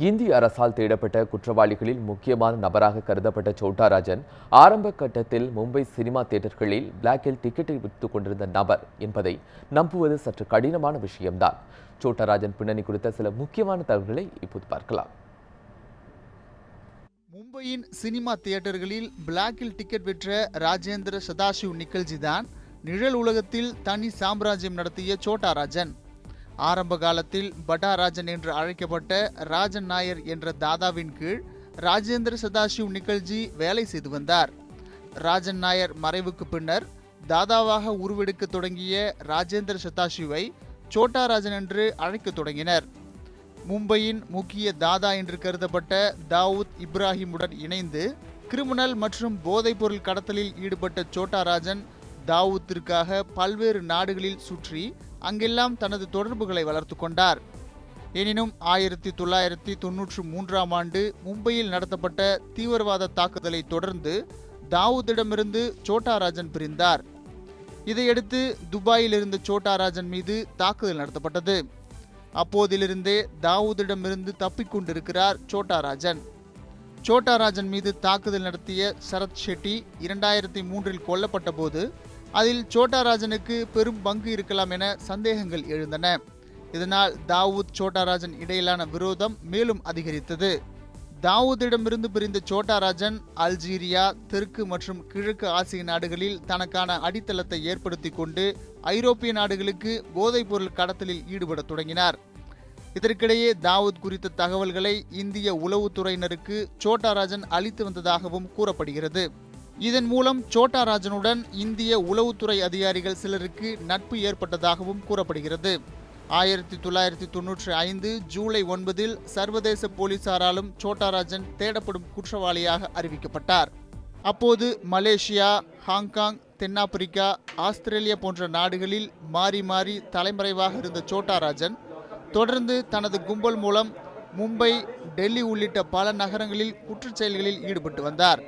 இந்திய அரசால் தேடப்பட்ட குற்றவாளிகளில் முக்கியமான நபராக கருதப்பட்ட சோட்டா ராஜன் ஆரம்ப கட்டத்தில் மும்பை சினிமா தியேட்டர்களில் பிளாக்கில் டிக்கெட்டை விற்றுக் கொண்டிருந்த நபர் என்பதை நம்புவது சற்று கடினமான விஷயம்தான். சோட்டா ராஜன் பின்னணி குறித்த சில முக்கியமான தகவல்களை இப்போது பார்க்கலாம். மும்பையின் சினிமா தியேட்டர்களில் பிளாக்கில் டிக்கெட் விற்ற ராஜேந்திர சதாசிவ் நிக்கல்ஜி தான் நிழல் உலகத்தில் தனி சாம்ராஜ்யம் நடத்திய சோட்டா ராஜன். ஆரம்ப காலத்தில் பட்டா ராஜன் என்று அழைக்கப்பட்ட ராஜன் நாயர் என்ற தாதாவின் கீழ் ராஜேந்திர சதாசிவ் நிக்கல்ஜி வேலை செய்து வந்தார். ராஜன் நாயர் மறைவுக்கு பின்னர் தாதாவாக உருவெடுக்க தொடங்கிய ராஜேந்திர சதாசிவை சோட்டா ராஜன் என்று அழைக்க தொடங்கினர். மும்பையின் முக்கிய தாதா என்று கருதப்பட்ட தாவூத் இப்ராஹிமுடன் இணைந்து கிரிமினல் மற்றும் போதைப்பொருள் கடத்தலில் ஈடுபட்ட சோட்டா ராஜன் தாவூத்திற்காக பல்வேறு நாடுகளில் சுற்றி அங்கெல்லாம் தனது தொடர்புகளை வளர்த்து கொண்டார். எனினும் 1993ஆம் ஆண்டு மும்பையில் நடத்தப்பட்ட தீவிரவாத தாக்குதலை தொடர்ந்து தாவூத்திடமிருந்து சோட்டா ராஜன் பிரிந்தார். இதையடுத்து துபாயில் இருந்த சோட்டா ராஜன் மீது தாக்குதல் நடத்தப்பட்டது. அப்போதிலிருந்தே தாவூதிடமிருந்து தப்பிக்கொண்டிருக்கிறார் சோட்டா ராஜன். சோட்டா ராஜன் மீது தாக்குதல் நடத்திய சரத் ஷெட்டி 2003இல் கொல்லப்பட்ட போது அதில் சோட்டா ராஜனுக்கு பெரும் பங்கு இருக்கலாம் என சந்தேகங்கள் எழுந்தன. இதனால் தாவூத் சோட்டா ராஜன் இடையிலான விரோதம் மேலும் அதிகரித்தது. தாவூதிடமிருந்து பிரிந்த சோட்டா ராஜன் அல்ஜீரியா, தெற்கு மற்றும் கிழக்கு ஆசிய நாடுகளில் தனக்கான அடித்தளத்தை ஏற்படுத்தி கொண்டு ஐரோப்பிய நாடுகளுக்கு போதைப் பொருள் கடத்தலில் ஈடுபட தொடங்கினார். இதற்கிடையே தாவூத் குறித்த தகவல்களை இந்திய உளவுத்துறையினருக்கு சோட்டா ராஜன் அளித்து வந்ததாகவும் கூறப்படுகிறது. இதன் மூலம் சோட்டா ராஜனுடன் இந்திய உளவுத்துறை அதிகாரிகள் சிலருக்கு நட்பு ஏற்பட்டதாகவும் கூறப்படுகிறது. 1995 ஜூலை 9இல் சர்வதேச போலீசாராலும் சோட்டா ராஜன் தேடப்படும் குற்றவாளியாக அறிவிக்கப்பட்டார். அப்போது மலேசியா, ஹாங்காங், தென்னாப்பிரிக்கா, ஆஸ்திரேலியா போன்ற நாடுகளில் மாறி மாறி தலைமறைவாக இருந்த சோட்டா ராஜன் தொடர்ந்து தனது கும்பல் மூலம் மும்பை, டெல்லி உள்ளிட்ட பல நகரங்களில் குற்றச்செயல்களில் ஈடுபட்டு வந்தார்.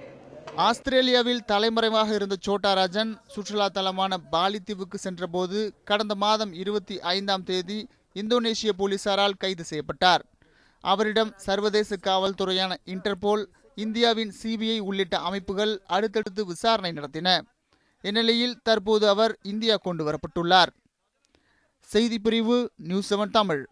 ஆஸ்திரேலியாவில் தலைமறைவாக இருந்த சோட்டா ராஜன் சுற்றுலா தலமான பாலி தீவுக்கு சென்றபோது கடந்த மாதம் 25ஆம் தேதி இந்தோனேஷிய போலீசாரால் கைது செய்யப்பட்டார். அவரிடம் சர்வதேச காவல்துறையான இன்டர்போல், இந்தியாவின் சிபிஐ உள்ளிட்ட அமைப்புகள் அடுத்தடுத்து விசாரணை நடத்தின. இந்நிலையில் தற்போது அவர் இந்தியா கொண்டு வரப்பட்டுள்ளார். செய்திப்பிரிவு நியூஸ் 7 தமிழ்.